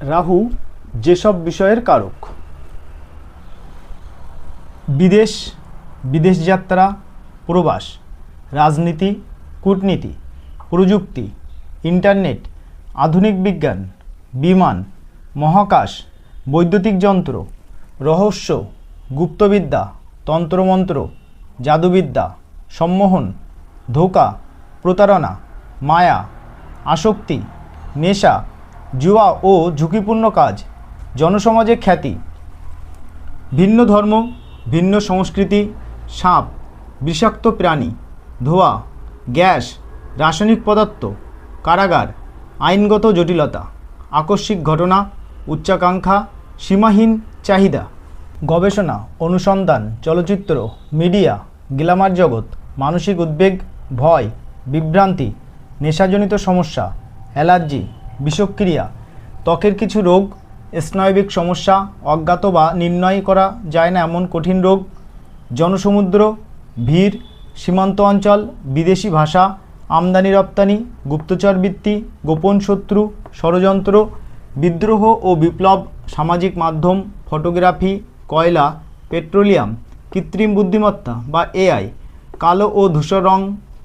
রাহু যেসব বিষয়ের কারক: বিদেশ, বিদেশ যাত্রা, প্রবাস, রাজনীতি, কূটনীতি, প্রযুক্তি, ইন্টারনেট, আধুনিক বিজ্ঞান, বিমান, মহাকাশ, বৈদ্যুতিক যন্ত্র, রহস্য, গুপ্তবিদ্যা, তন্ত্রমন্ত্র, জাদুবিদ্যা, সম্মোহন, ধোঁকা, প্রতারণা, মায়া, আসক্তি, নেশা, জুয়া ও ঝুঁকিপূর্ণ কাজ, জনসমাজে খ্যাতি, ভিন্ন ধর্ম, ভিন্ন সংস্কৃতি, সাপ, বিষাক্ত প্রাণী, ধোঁয়া, গ্যাস, রাসায়নিক পদার্থ, কারাগার, আইনগত জটিলতা, আকস্মিক ঘটনা, উচ্চাকাঙ্ক্ষা, সীমাহীন চাহিদা, গবেষণা, অনুসন্ধান, চলচ্চিত্র, মিডিয়া, গ্ল্যামার জগৎ, মানসিক উদ্বেগ, ভয়, বিভ্রান্তি, নেশাজনিত সমস্যা, অ্যালার্জি, বিষক্রিয়া, ত্বকের কিছু রোগ, স্নায়বিক সমস্যা, অজ্ঞাত বা নির্ণয় করা যায় না এমন কঠিন রোগ, জনসমুদ্র, ভিড়, সীমান্ত অঞ্চল, বিদেশি ভাষা, আমদানি রপ্তানি, গুপ্তচরবৃত্তি, গোপন শত্রু, ষড়যন্ত্র, বিদ্রোহ ও বিপ্লব, সামাজিক মাধ্যম, ফটোগ্রাফি, কয়লা, পেট্রোলিয়াম, কৃত্রিম বুদ্ধিমত্তা বা এআই, কালো ও ধূসর রং,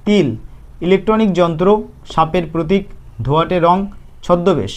তিল, ইলেকট্রনিক যন্ত্র, সাপের প্রতীক, ধোঁয়াটে রং, ছদ্মবেশ।